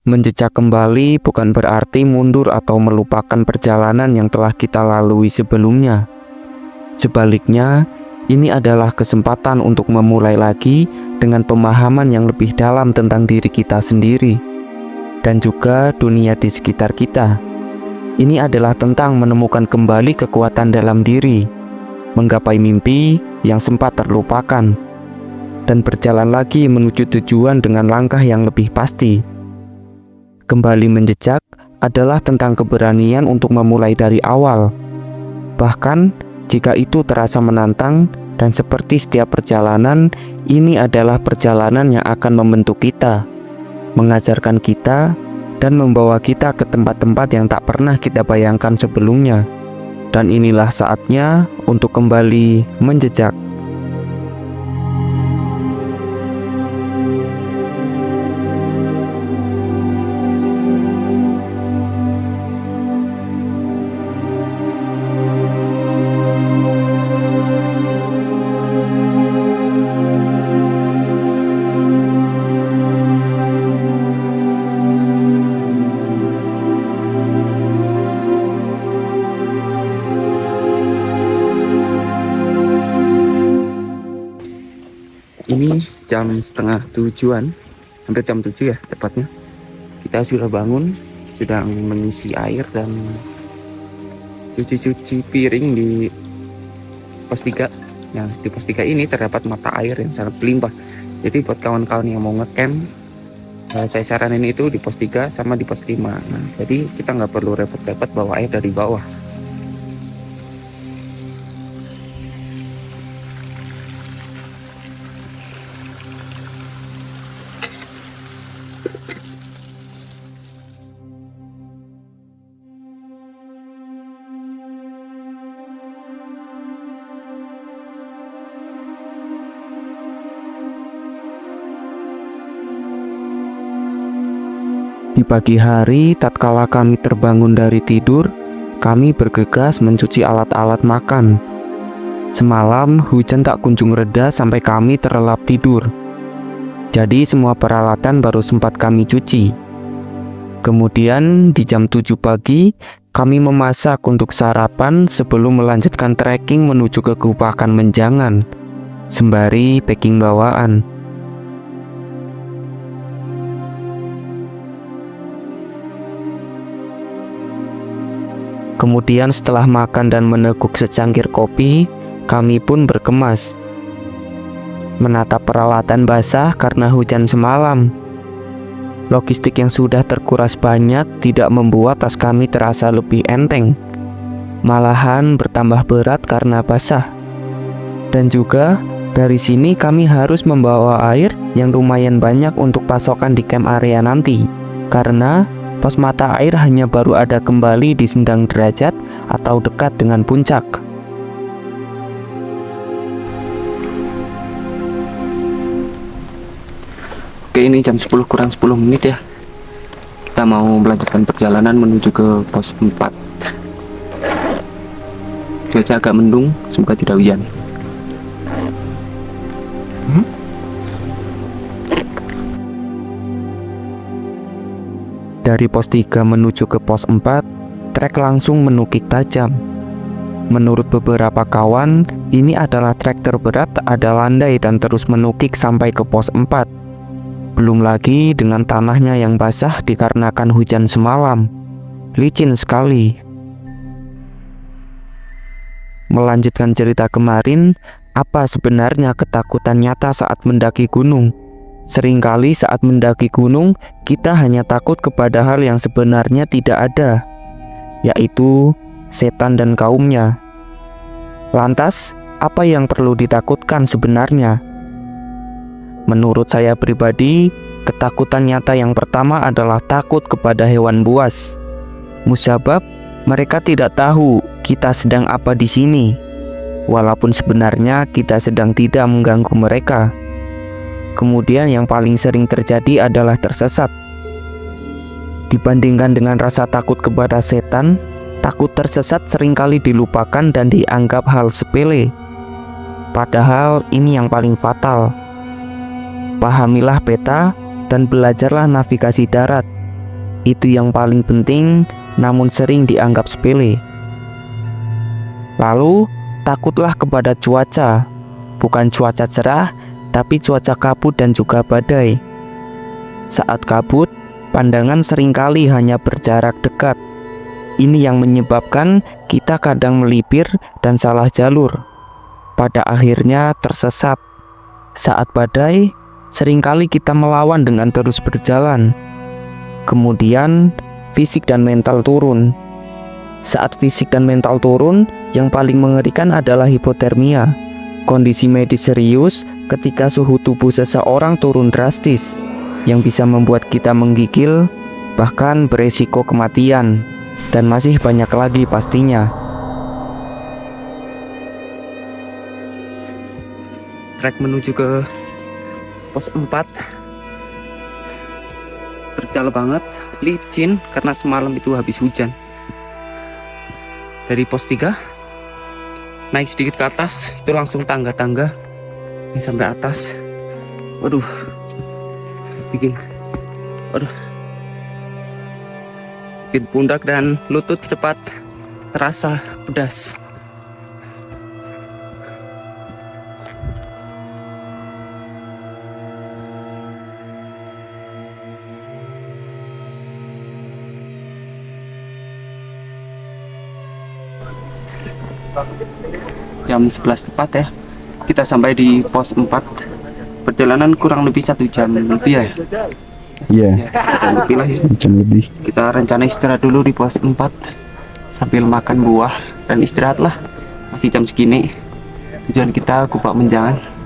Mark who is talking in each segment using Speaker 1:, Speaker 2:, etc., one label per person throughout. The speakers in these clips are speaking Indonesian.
Speaker 1: Menjejak kembali bukan berarti mundur atau melupakan perjalanan yang telah kita lalui sebelumnya. Sebaliknya, ini adalah kesempatan untuk memulai lagi dengan pemahaman yang lebih dalam tentang diri kita sendiri dan juga dunia di sekitar kita. Ini adalah tentang menemukan kembali kekuatan dalam diri, menggapai mimpi yang sempat terlupakan, dan berjalan lagi menuju tujuan dengan langkah yang lebih pasti. Kembali menjejak adalah tentang keberanian untuk memulai dari awal, bahkan jika itu terasa menantang. Dan seperti setiap perjalanan, ini adalah perjalanan yang akan membentuk kita, mengajarkan kita, dan membawa kita ke tempat-tempat yang tak pernah kita bayangkan sebelumnya. Dan inilah saatnya untuk kembali menjejak. Ini jam setengah 7-an, hampir jam 7 ya tepatnya. Kita sudah bangun, sedang mengisi air dan cuci-cuci piring di pos 3. Nah, di pos 3 ini terdapat mata air yang sangat berlimpah. Jadi buat kawan-kawan yang mau ngecamp, saya saranin itu di pos 3 sama di pos 5. Nah, jadi kita nggak perlu repot-repot bawa air dari bawah. Di pagi hari, tatkala kami terbangun dari tidur, kami bergegas mencuci alat-alat makan. Semalam, hujan tak kunjung reda sampai kami terlelap tidur. Jadi semua peralatan baru sempat kami cuci. Kemudian di jam 7 pagi, kami memasak untuk sarapan sebelum melanjutkan trekking menuju ke Gupakan Menjangan, sembari packing bawaan. Kemudian setelah makan dan meneguk secangkir kopi, kami pun berkemas. Menatap peralatan basah karena hujan semalam. Logistik yang sudah terkuras banyak tidak membuat tas kami terasa lebih enteng. Malahan bertambah berat karena basah. Dan juga dari sini kami harus membawa air yang lumayan banyak untuk pasokan di camp area nanti. Karena pos mata air hanya baru ada kembali di Sendang Derajat atau dekat dengan puncak. Oke, ini jam 10 kurang 10 menit ya. Kita mau melanjutkan perjalanan menuju ke pos 4. Cuaca agak mendung, semoga tidak hujan. Dari pos 3 menuju ke pos 4, trek langsung menukik tajam. Menurut beberapa kawan, ini adalah trek terberat tak ada landai dan terus menukik sampai ke pos 4. Belum lagi dengan tanahnya yang basah dikarenakan hujan semalam. Licin sekali. Melanjutkan cerita kemarin, apa sebenarnya ketakutan nyata saat mendaki gunung? Seringkali saat mendaki gunung, kita hanya takut kepada hal yang sebenarnya tidak ada, yaitu setan dan kaumnya. Lantas, apa yang perlu ditakutkan sebenarnya? Menurut saya pribadi, ketakutan nyata yang pertama adalah takut kepada hewan buas. Musabab, mereka tidak tahu kita sedang apa di sini, walaupun sebenarnya kita sedang tidak mengganggu mereka. Kemudian yang paling sering terjadi adalah tersesat. Dibandingkan dengan rasa takut kepada setan, takut tersesat seringkali dilupakan dan dianggap hal sepele. Padahal ini yang paling fatal. Pahamilah peta dan belajarlah navigasi darat. Itu yang paling penting, namun sering dianggap sepele. Lalu, takutlah kepada cuaca. Bukan cuaca cerah, tapi cuaca kabut dan juga badai. Saat kabut, pandangan seringkali hanya berjarak dekat. Ini yang menyebabkan kita kadang melipir dan salah jalur. Pada akhirnya tersesat. Saat badai, seringkali kita melawan dengan terus berjalan. Kemudian, fisik dan mental turun. Saat fisik dan mental turun, yang paling mengerikan adalah hipotermia. Kondisi medis serius ketika suhu tubuh seseorang turun drastis, yang bisa membuat kita menggigil, bahkan beresiko kematian, dan masih banyak lagi pastinya. Trek menuju ke pos 4 terjal banget, licin karena semalam itu habis hujan. Dari pos 3 naik sedikit ke atas, itu langsung tangga-tangga ini sampai atas. Waduh, bikin pundak dan lutut cepat terasa pedas. Jam 11 tepat ya, kita sampai di pos 4. Perjalanan kurang lebih 1 jam lebih ya.
Speaker 2: Iya,
Speaker 1: Jam lebih lah ya.
Speaker 2: jam lebih.
Speaker 1: Kita rencana istirahat dulu di pos 4 sambil makan buah dan istirahat lah. Masih jam segini. Tujuan kita Kupak Menjangan.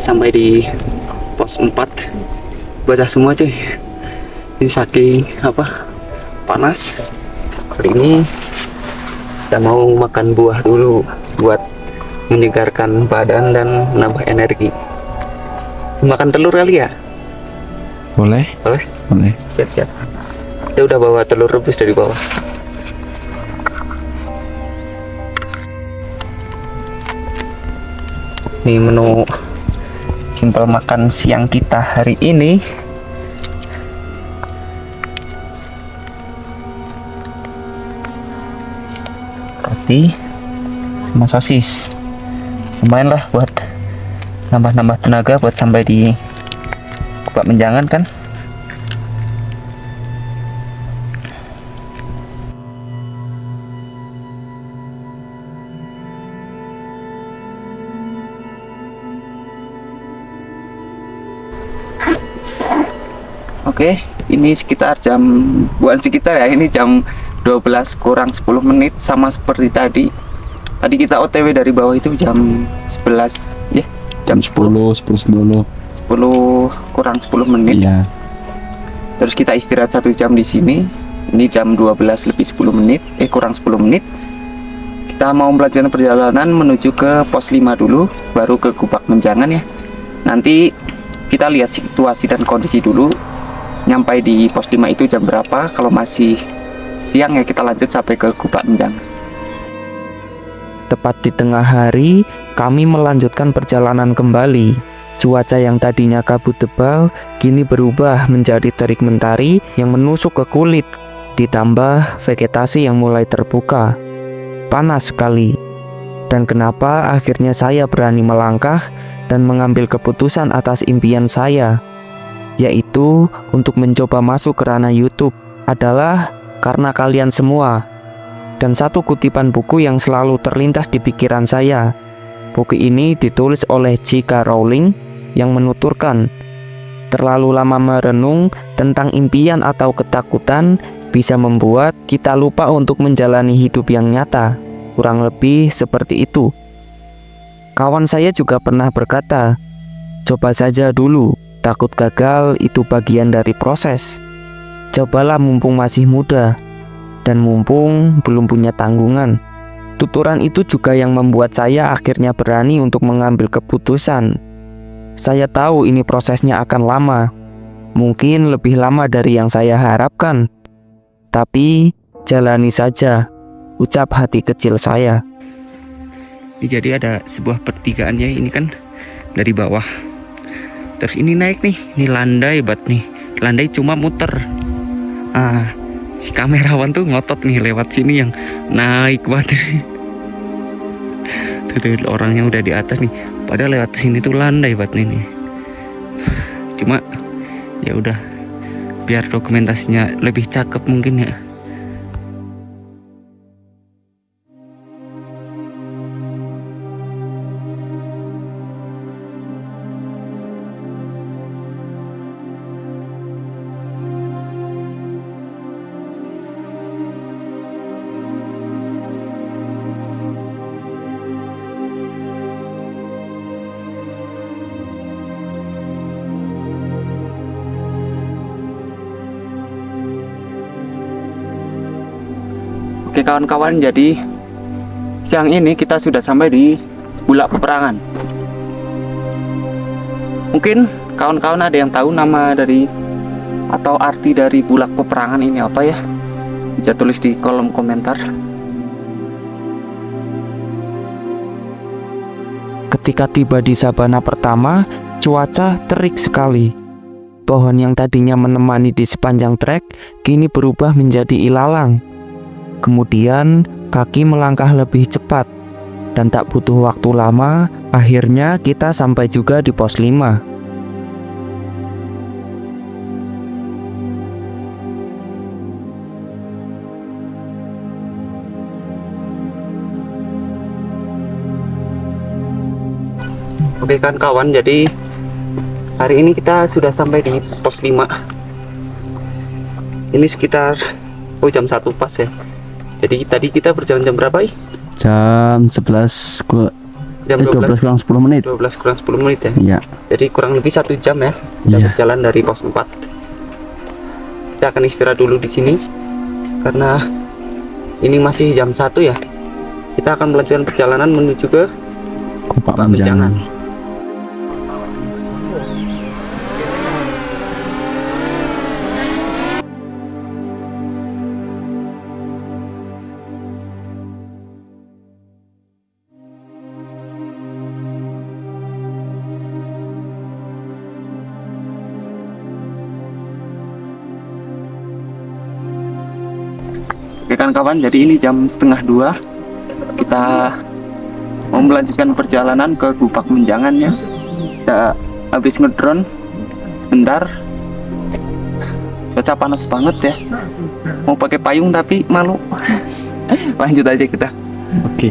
Speaker 1: Sampai di pos 4, basah semua cuy. Ini saking panas. Kali ini kita mau makan buah dulu buat menyegarkan badan dan menambah energi. Makan telur kali ya?
Speaker 2: Boleh?
Speaker 1: Boleh?
Speaker 2: Boleh.
Speaker 1: Siap-siap. Kita udah bawa telur rebus dari bawah. Ini menu simpel makan siang kita hari ini. Roti sama sosis. Lumayan lah buat nambah-nambah tenaga buat sampai di Kupak Menjangan kan. Oke, ini sekitar bukan sekitar ya, ini jam 12 kurang 10 menit, sama seperti tadi. Tadi kita OTW dari bawah itu jam 11 ya, jam 10 kurang 10 menit.
Speaker 2: Iya.
Speaker 1: Terus kita istirahat 1 jam di sini. Ini jam 12 lebih 10 menit, kurang 10 menit. Kita mau melanjutkan perjalanan menuju ke pos 5 dulu, baru ke Kupak Menjangan ya. Nanti kita lihat situasi dan kondisi dulu. Nyampai di pos 5 itu jam berapa. Kalau masih siang ya kita lanjut sampai ke Kupak Menjangan. Tepat di tengah hari, kami melanjutkan perjalanan kembali. Cuaca yang tadinya kabut tebal kini berubah menjadi terik mentari yang menusuk ke kulit, ditambah vegetasi yang mulai terbuka. Panas sekali. Dan kenapa akhirnya saya berani melangkah dan mengambil keputusan atas impian saya, yaitu untuk mencoba masuk ke ranah YouTube, adalah karena kalian semua. Dan satu kutipan buku yang selalu terlintas di pikiran saya. Buku ini ditulis oleh J.K. Rowling yang menuturkan, terlalu lama merenung tentang impian atau ketakutan bisa membuat kita lupa untuk menjalani hidup yang nyata. Kurang lebih seperti itu. Kawan saya juga pernah berkata, coba saja dulu. Takut gagal itu bagian dari proses. Cobalah mumpung masih muda dan mumpung belum punya tanggungan. Tuturan itu juga yang membuat saya akhirnya berani untuk mengambil keputusan. Saya tahu ini prosesnya akan lama, mungkin lebih lama dari yang saya harapkan. Tapi jalani saja, ucap hati kecil saya. Jadi ada sebuah pertigaan ya, ini kan dari bawah. Terus ini naik nih, ini landai banget nih. Landai cuma muter. Si kamerawan tuh ngotot nih lewat sini yang naik banget. Tuh, orangnya udah di atas nih. Padahal lewat sini tuh landai banget nih. Cuma ya udah, biar dokumentasinya lebih cakep mungkin ya. Oke kawan-kawan, jadi siang ini kita sudah sampai di Bulak Peperangan. Mungkin kawan-kawan ada yang tahu nama dari atau arti dari Bulak Peperangan ini apa ya? Bisa tulis di kolom komentar. Ketika tiba di sabana pertama, cuaca terik sekali. Pohon yang tadinya menemani di sepanjang trek kini berubah menjadi ilalang. Kemudian kaki melangkah lebih cepat, dan tak butuh waktu lama, akhirnya kita sampai juga di pos 5. Oke kan kawan, jadi hari ini kita sudah sampai di pos 5. Ini sekitar jam 1 pas ya. Jadi tadi kita berjalan jam berapa?
Speaker 2: Jam 11
Speaker 1: Jam
Speaker 2: 12 kurang 10 menit.
Speaker 1: 12 kurang 10 menit ya.
Speaker 2: Iya.
Speaker 1: Jadi kurang lebih 1 jam ya. Kita berjalan dari pos 4. Kita akan istirahat dulu di sini karena ini masih jam 1 ya. Kita akan melanjutkan perjalanan menuju ke
Speaker 2: Gupak Menjangan.
Speaker 1: Oke kan kawan, jadi ini jam 1:30. Kita mau melanjutkan perjalanan ke Gupak Menjangan ya. Kita habis ngedrone sebentar. Cuaca panas banget ya. Mau pakai payung tapi malu. Lanjut aja kita.
Speaker 2: Oke.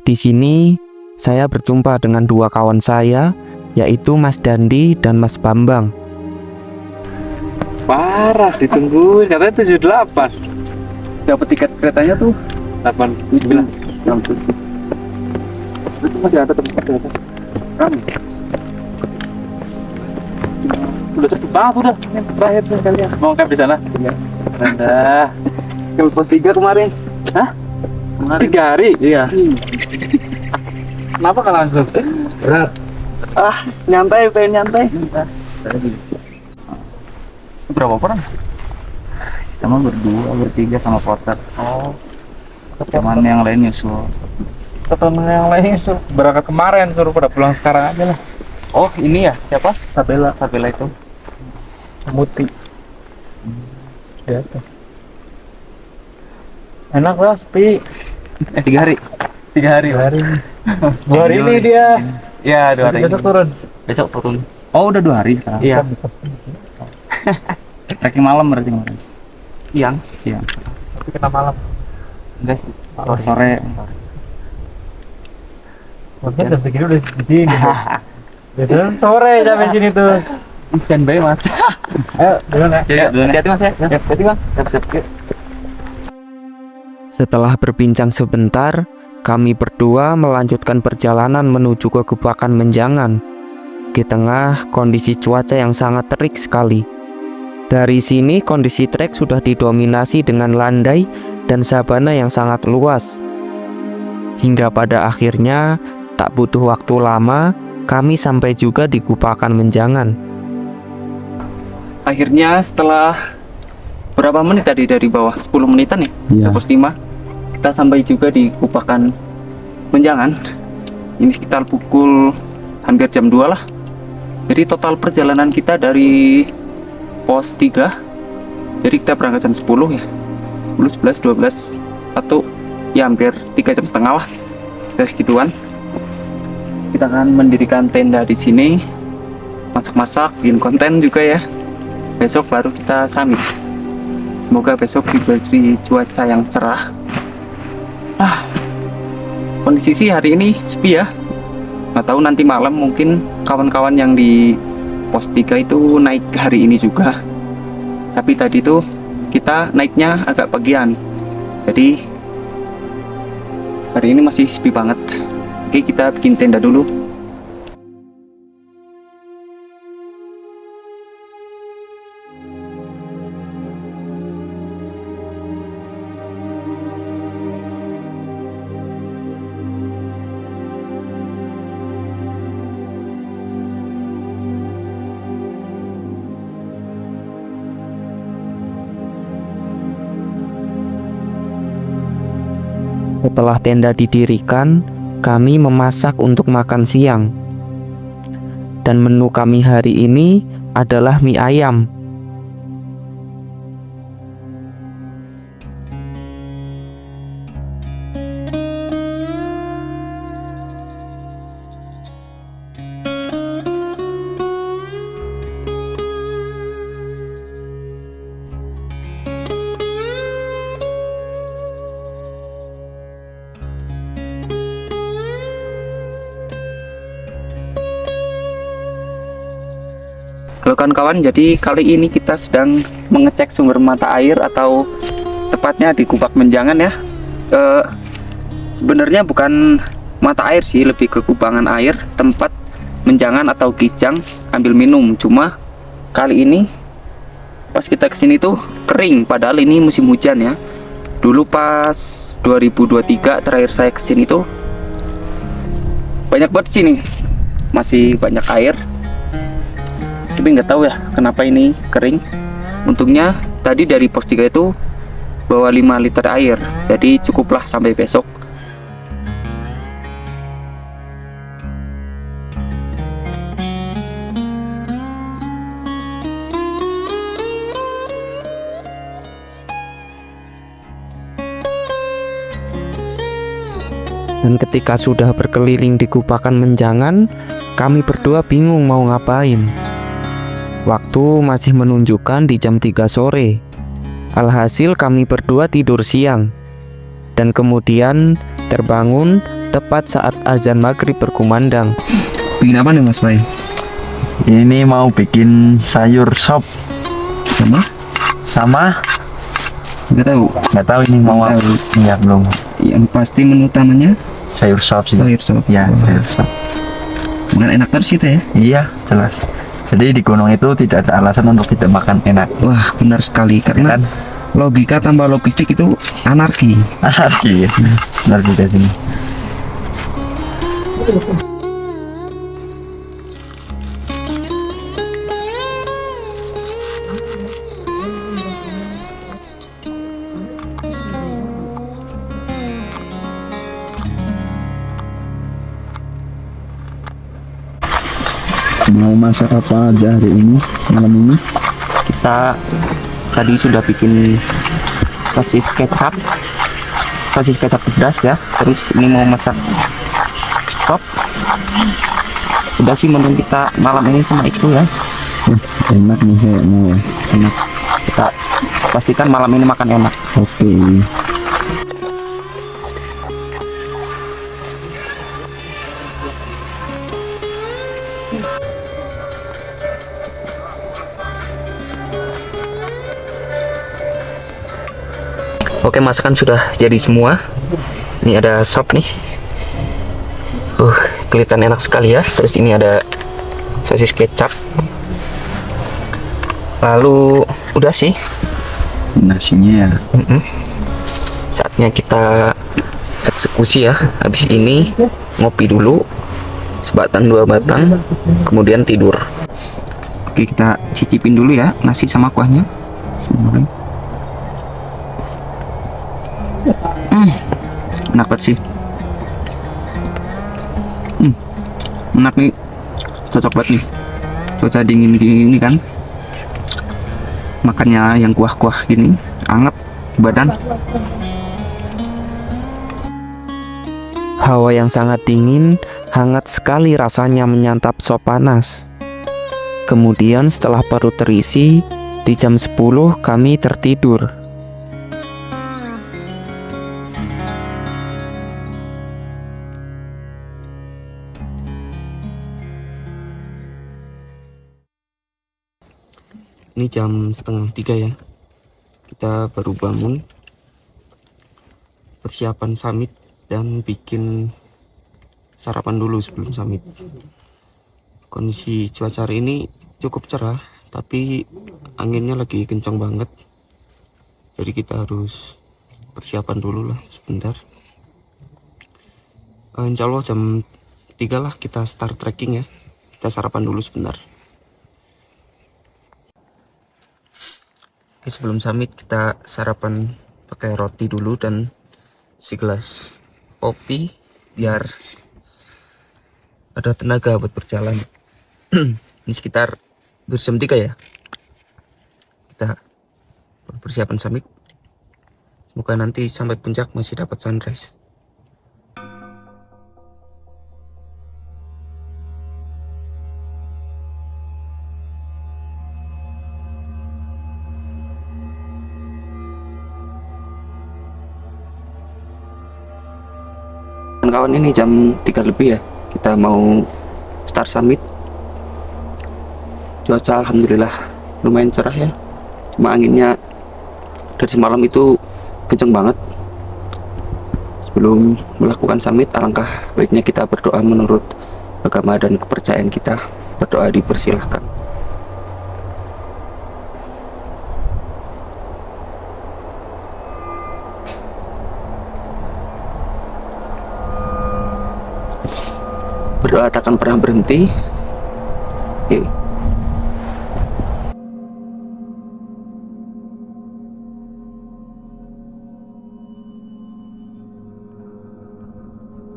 Speaker 1: Di sini saya berjumpa dengan 2 kawan saya, yaitu Mas Dandi dan Mas Bambang. Parah, ditunggu katanya 78. Dapat tiket keretanya tuh 18. Itu masih ada tempat di atas. Udah cepet banget udah. Ini terakhir nih kalian. Mau camp di sana? Iya. Nah, ke pos 3 kemarin. Hah? Kemarin. 3 hari? Iya. Kenapa kan langsung? Berat. Nyantai, pengen nyantai. Berapa orang?
Speaker 2: Kita mah berdua, bertiga sama porter.
Speaker 1: Oh.
Speaker 2: Cuman yang lain nyusul.
Speaker 3: Teman yang lain suruh berangkat kemarin, suruh pada pulang sekarang aja lah.
Speaker 1: Oh, ini ya? Siapa? Sabela itu.
Speaker 3: Muti. Ya tuh. Enak lah, sepi.
Speaker 1: 3 hari. 3 hari.
Speaker 3: 2 hari. 2 hari ini dia.
Speaker 1: Ya, 2 hari.
Speaker 3: Besok turun.
Speaker 1: Besok turun.
Speaker 2: Oh, udah 2 hari sekarang.
Speaker 1: Iya.
Speaker 2: Trekking malam berarti kemarin.
Speaker 1: Siang.
Speaker 3: Tapi kena malam.
Speaker 1: Enggak sih.
Speaker 2: Sore.
Speaker 3: Maksudnya jam segini udah di sini. Itu sore sampai sini tuh. Ikan bayi mas. Ayo duluan ya.
Speaker 2: Ya, duluan ya.
Speaker 3: Hati-hati mas ya. Hati bang. Siap.
Speaker 1: Setelah berbincang sebentar, kami berdua melanjutkan perjalanan menuju ke Gubakan Menjangan di tengah kondisi cuaca yang sangat terik sekali. Dari sini kondisi trek sudah didominasi dengan landai dan sabana yang sangat luas. Hingga pada akhirnya tak butuh waktu lama, kami sampai juga di Gubakan Menjangan.
Speaker 2: Akhirnya setelah berapa menit tadi dari bawah? 10 menitan ya?
Speaker 1: Iya.
Speaker 2: 25. Kita sampai juga di Gubakan Menjangan. Ini sekitar pukul hampir jam 2 lah. Jadi total perjalanan kita dari pos 3. Jadi kita berangkat jam 10 ya. 10, 11, 12, 1. Ya hampir 3 jam setengah lah. Sekitar segituan. Kita akan mendirikan tenda di sini. Masak-masak, bikin konten juga ya. Besok baru kita summit. Semoga besok diberi cuaca yang cerah. Kondisi sih hari ini sepi ya. Nggak tahu nanti malam mungkin kawan-kawan yang di pos 3 itu naik hari ini juga. Tapi tadi tuh kita naiknya agak pagian. Jadi hari ini masih sepi banget. Oke, kita bikin tenda dulu.
Speaker 1: Setelah tenda didirikan, kami memasak untuk makan siang. Dan menu kami hari ini adalah mie ayam.
Speaker 2: Halo kawan-kawan, jadi kali ini kita sedang mengecek sumber mata air atau tepatnya di Gubak Menjangan ya. Sebenarnya bukan mata air sih, lebih ke kubangan air, tempat menjangan atau kijang ambil minum. Cuma kali ini pas kita kesini tuh kering, padahal ini musim hujan ya. Dulu pas 2023 terakhir saya kesini tuh banyak banget sini, masih banyak air. Tapi nggak tahu ya kenapa ini kering. Untungnya tadi dari pos 3 itu bawa 5 liter air, jadi cukuplah sampai besok.
Speaker 1: Dan ketika sudah berkeliling di Gubakan Menjangan, kami berdua bingung mau ngapain. Waktu masih menunjukkan di jam 3 sore. Alhasil kami berdua tidur siang. Dan kemudian terbangun tepat saat azan maghrib berkumandang.
Speaker 2: Bikin apa nih Mas Bay?
Speaker 3: Ini mau bikin sayur sop sama
Speaker 2: Nggak tahu
Speaker 3: ini mau
Speaker 2: Nggak tahu.
Speaker 3: ya belum.
Speaker 2: Yang pasti menu utamanya
Speaker 3: Sayur sop sih.
Speaker 2: sayur sop.
Speaker 3: Ya, sayur sop.
Speaker 2: Makan enak terus itu ya.
Speaker 3: Iya, jelas. Jadi di gunung itu tidak ada alasan untuk tidak makan enak.
Speaker 2: Wah, benar sekali karena
Speaker 3: Kan?
Speaker 2: logika tambah logistik itu anarki.
Speaker 3: Anarki. Benar juga sini.
Speaker 2: Mau masak apa aja hari ini, malam ini?
Speaker 1: Kita tadi sudah bikin sosis kecap pedas ya. Terus ini mau masak sop. Udah sih menu kita malam ini cuma itu ya.
Speaker 2: Enak nih kayaknya ya.
Speaker 1: Enak. Kita pastikan malam ini makan enak.
Speaker 2: Oke.
Speaker 1: Oke, masakan sudah jadi semua. Ini ada sop nih. Kelihatan enak sekali ya. Terus ini ada sosis kecap. Lalu udah sih
Speaker 2: Nasinya ya.
Speaker 1: saatnya kita eksekusi ya. Habis ini ngopi dulu sebatang dua batang, kemudian tidur.
Speaker 2: Oke, kita cicipin dulu ya nasi sama kuahnya. Bismillahirrahmanirrahim. Enak banget sih. Enak nih, cocok banget nih. Cuaca dingin gini kan, makannya yang kuah-kuah gini, anget badan.
Speaker 1: Hawa yang sangat dingin, hangat sekali rasanya menyantap sop panas. Kemudian setelah perut terisi, di jam 10 kami tertidur. Ini jam setengah 3 ya. Kita baru bangun, persiapan summit dan bikin sarapan dulu sebelum summit. Kondisi cuaca hari ini cukup cerah, tapi anginnya lagi kencang banget. Jadi kita harus persiapan dulu lah sebentar. Insya Allah jam 3 lah kita start trekking ya. Kita sarapan dulu sebentar. Oke, sebelum summit kita sarapan pakai roti dulu dan segelas kopi biar ada tenaga buat berjalan. Ini sekitar jam 3 ya. Kita persiapan summit. Semoga nanti sampai puncak masih dapat sunrise. Kawan-kawan, ini jam 3 lebih ya. Kita mau start summit. Cuaca alhamdulillah lumayan cerah ya. Cuma anginnya dari semalam itu kenceng banget. Sebelum melakukan summit, alangkah baiknya kita berdoa menurut agama dan kepercayaan kita. Berdoa dipersilahkan. Berdoa tak akan pernah berhenti. Oke.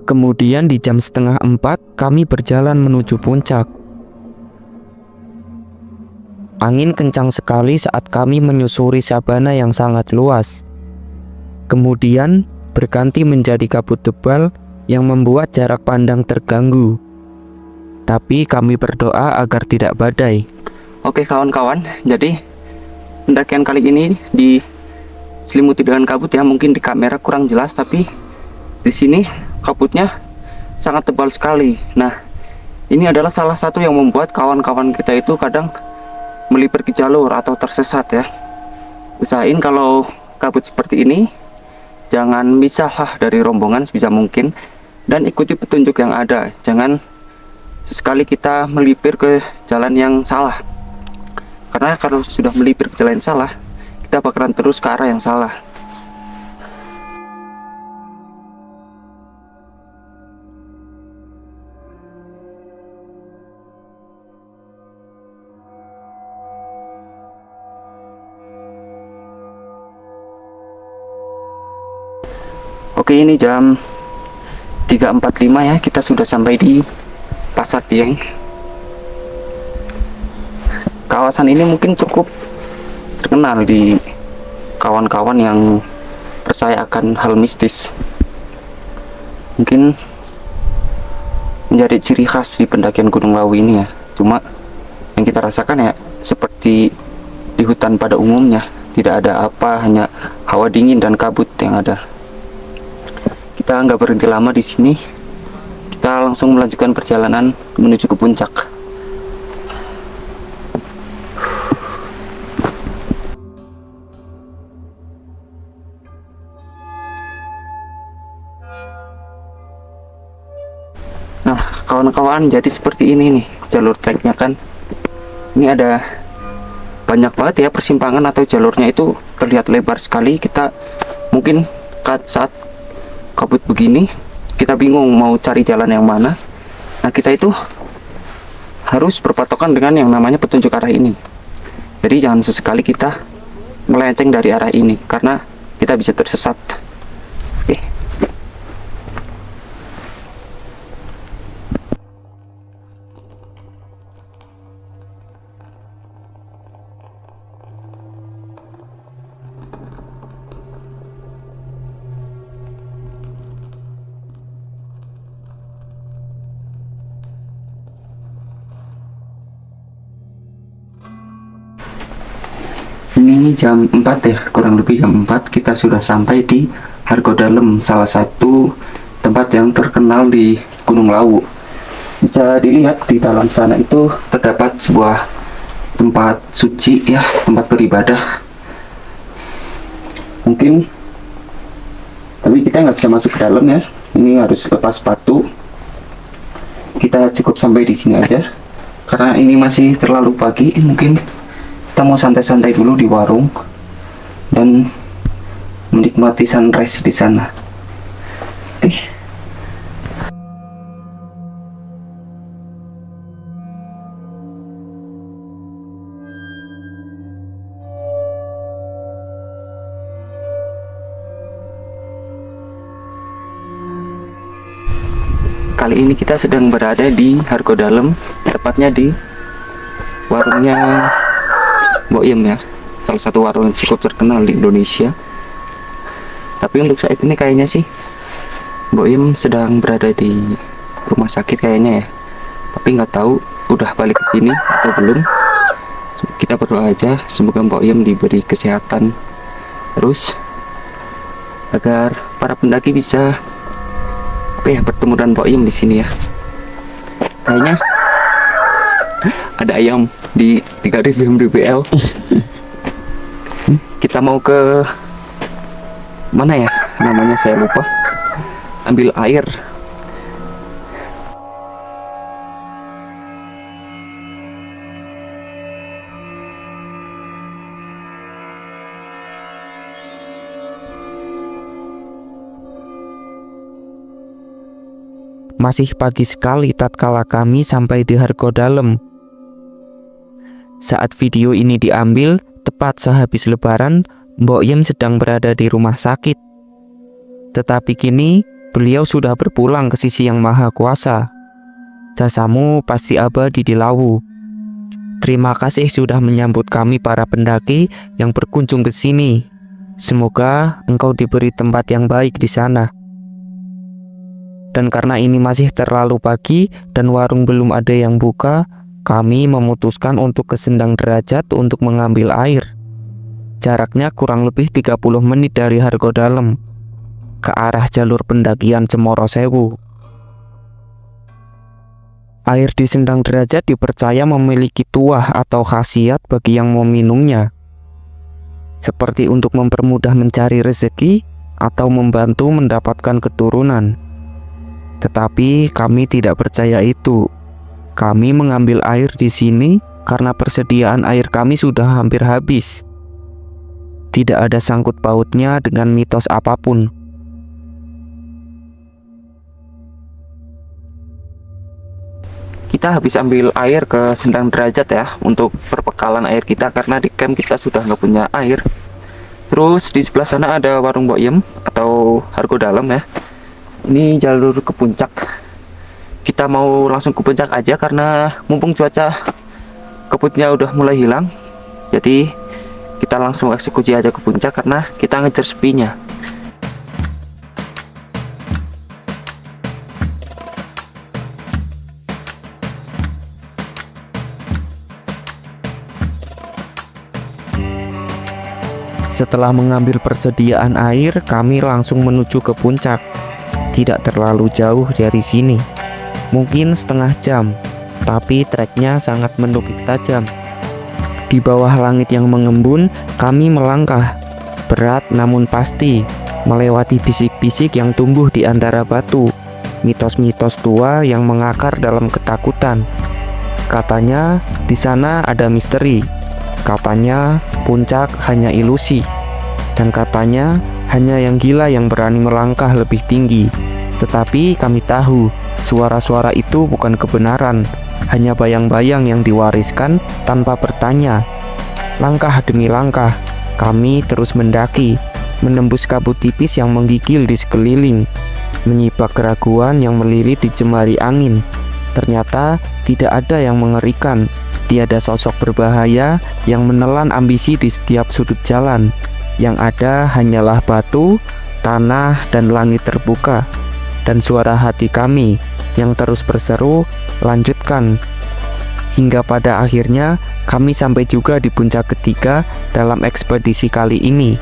Speaker 1: Kemudian di jam setengah 4 kami berjalan menuju puncak. Angin kencang sekali saat kami menyusuri sabana yang sangat luas. Kemudian berganti menjadi kabut tebal yang membuat jarak pandang terganggu. Tapi kami berdoa agar tidak badai.
Speaker 2: Oke kawan-kawan, jadi pendakian kali ini diselimuti dengan kabut ya. Mungkin di kamera kurang jelas, tapi di sini kabutnya sangat tebal sekali. Nah, ini adalah salah satu yang membuat kawan-kawan kita itu kadang melipir ke jalur atau tersesat ya. Usahain kalau kabut seperti ini jangan misahlah dari rombongan sebisa mungkin dan ikuti petunjuk yang ada. Jangan sesekali kita melipir ke jalan yang salah, karena kalau sudah melipir ke jalan yang salah, kita bakalan terus ke arah yang salah. Oke, ini jam 3.45 ya, kita sudah sampai di Pasar Dieng. Kawasan ini mungkin cukup terkenal di kawan-kawan yang percaya akan hal mistis. Mungkin menjadi ciri khas di pendakian Gunung Lawu ini ya. Cuma yang kita rasakan ya seperti di hutan pada umumnya, tidak ada apa, hanya hawa dingin dan kabut yang ada. Kita nggak berhenti lama di sini. Kita langsung melanjutkan perjalanan menuju ke puncak. kawan-kawan, jadi seperti ini nih jalur treknya kan. Ini ada banyak banget ya persimpangan atau jalurnya itu terlihat lebar sekali. Kita mungkin saat kabut begini kita bingung mau cari jalan yang mana. Nah, kita itu harus berpatokan dengan yang namanya petunjuk arah ini. Jadi jangan sesekali kita melenceng dari arah ini karena kita bisa tersesat. Oke. Ini jam 4 ya, kurang lebih jam 4 kita sudah sampai di Hargodalem, salah satu tempat yang terkenal di Gunung Lawu. Bisa dilihat di dalam sana itu terdapat sebuah tempat suci ya, tempat beribadah. Mungkin, tapi kita nggak bisa masuk ke dalam ya, ini harus lepas sepatu. Kita cukup sampai di sini aja, karena ini masih terlalu pagi. Mungkin kita mau santai-santai dulu di warung dan menikmati sunrise di sana. Oke. Kali ini kita sedang berada di Hargodalem, tepatnya di warungnya Mbok Yem ya, salah satu warung yang cukup terkenal di Indonesia. Tapi untuk saat ini kayaknya sih Mbok Yem sedang berada di rumah sakit kayaknya ya. Tapi nggak tahu udah balik ke sini atau belum. Kita berdoa aja semoga Mbok Yem diberi kesehatan terus agar para pendaki bisa bertemu dengan Mbok Yem di sini ya. Kayaknya ada ayam di 3000 mdpl. Kita mau ke mana ya namanya, saya lupa. Ambil air.
Speaker 1: Masih pagi sekali tatkala kami sampai di Hargodalem. Saat video ini diambil, tepat sehabis lebaran, Mbok Yem sedang berada di rumah sakit. Tetapi kini, beliau sudah berpulang ke sisi yang maha kuasa. Jasamu pasti abadi di Lawu. Terima kasih sudah menyambut kami para pendaki yang berkunjung ke sini. Semoga engkau diberi tempat yang baik di sana. Dan karena ini masih terlalu pagi dan warung belum ada yang buka, kami memutuskan untuk ke Sendang Derajat untuk mengambil air. Jaraknya kurang lebih 30 menit dari Hargodalem, ke arah jalur pendakian Cemoro Sewu. Air di Sendang Derajat dipercaya memiliki tuah atau khasiat bagi yang meminumnya, seperti untuk mempermudah mencari rezeki atau membantu mendapatkan keturunan. Tetapi kami tidak percaya itu. Kami mengambil air di sini karena persediaan air kami sudah hampir habis. Tidak ada sangkut pautnya dengan mitos apapun.
Speaker 2: Kita habis ambil air ke Sendang Derajat ya, untuk perbekalan air kita karena di camp kita sudah nggak punya air. Terus di sebelah sana ada warung Mbok Yem atau Hargodalem ya. Ini jalur ke puncak. Kita mau langsung ke puncak aja karena mumpung cuaca kabutnya udah mulai hilang. Jadi kita langsung eksekusi aja ke puncak karena kita ngejar sepinya.
Speaker 1: Setelah mengambil persediaan air, kami langsung menuju ke puncak. Tidak terlalu jauh dari sini, mungkin setengah jam, tapi treknya sangat menukik tajam. Di bawah langit yang mengembun, kami melangkah, berat namun pasti, melewati bisik-bisik yang tumbuh di antara batu. mitos-mitos tua yang mengakar dalam ketakutan. Katanya di sana ada misteri, katanya puncak hanya ilusi, dan katanya hanya yang gila yang berani melangkah lebih tinggi. Tetapi kami tahu suara-suara itu bukan kebenaran, hanya bayang-bayang yang diwariskan tanpa bertanya. Langkah demi langkah, kami terus mendaki, menembus kabut tipis yang menggigil di sekeliling, menyibak keraguan yang melilit di jemari angin. Ternyata tidak ada yang mengerikan, tiada sosok berbahaya yang menelan ambisi di setiap sudut jalan. Yang ada hanyalah batu, tanah, dan langit terbuka. Dan suara hati kami yang terus berseru, lanjutkan. Hingga pada akhirnya kami sampai juga di puncak ketiga dalam ekspedisi kali ini.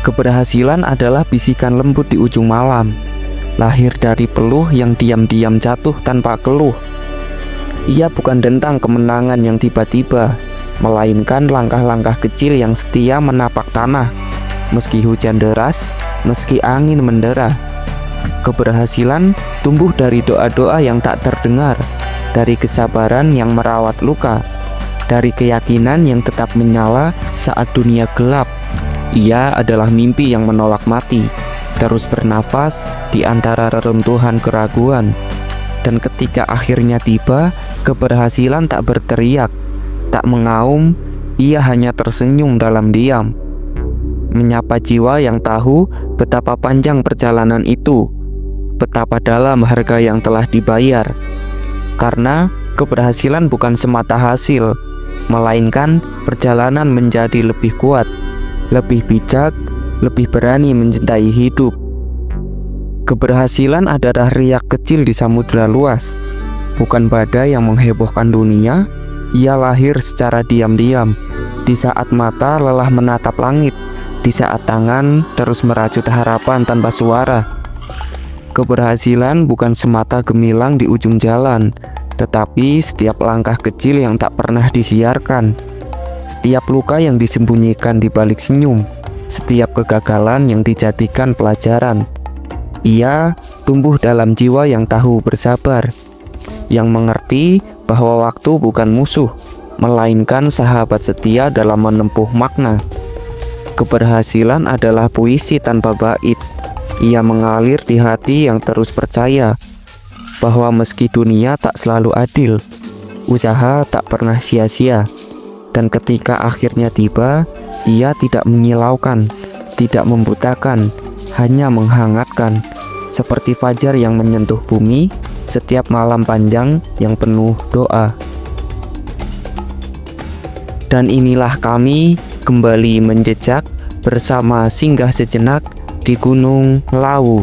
Speaker 1: Keberhasilan adalah bisikan lembut di ujung malam, lahir dari peluh yang diam-diam jatuh tanpa keluh. Ia bukan tentang kemenangan yang tiba-tiba, melainkan langkah-langkah kecil yang setia menapak tanah, meski hujan deras, meski angin mendera. Keberhasilan tumbuh dari doa-doa yang tak terdengar, dari kesabaran yang merawat luka, dari keyakinan yang tetap menyala saat dunia gelap. Ia adalah mimpi yang menolak mati, terus bernafas di antara reruntuhan keraguan. Dan ketika akhirnya tiba, keberhasilan tak berteriak, tak mengaum, ia hanya tersenyum dalam diam, menyapa jiwa yang tahu betapa panjang perjalanan itu, betapa dalam harga yang telah dibayar. Karena keberhasilan bukan semata hasil, melainkan perjalanan menjadi lebih kuat, lebih bijak, lebih berani mencintai hidup. Keberhasilan adalah riak kecil di samudera luas, bukan badai yang menghebohkan dunia. Ia lahir secara diam-diam, di saat mata lelah menatap langit, di saat tangan terus merajut harapan tanpa suara. Keberhasilan bukan semata gemilang di ujung jalan, tetapi setiap langkah kecil yang tak pernah disiarkan, setiap luka yang disembunyikan di balik senyum, setiap kegagalan yang dijadikan pelajaran. Ia tumbuh dalam jiwa yang tahu bersabar, yang mengerti bahwa waktu bukan musuh, melainkan sahabat setia dalam menempuh makna. Keberhasilan adalah puisi tanpa bait. Ia mengalir di hati yang terus percaya bahwa meski dunia tak selalu adil, usaha tak pernah sia-sia. Dan ketika akhirnya tiba, ia tidak menyilaukan, tidak membutakan, hanya menghangatkan, seperti fajar yang menyentuh bumi setiap malam panjang yang penuh doa. Dan inilah kami kembali menjejak bersama singgah sejenak di Gunung Lawu.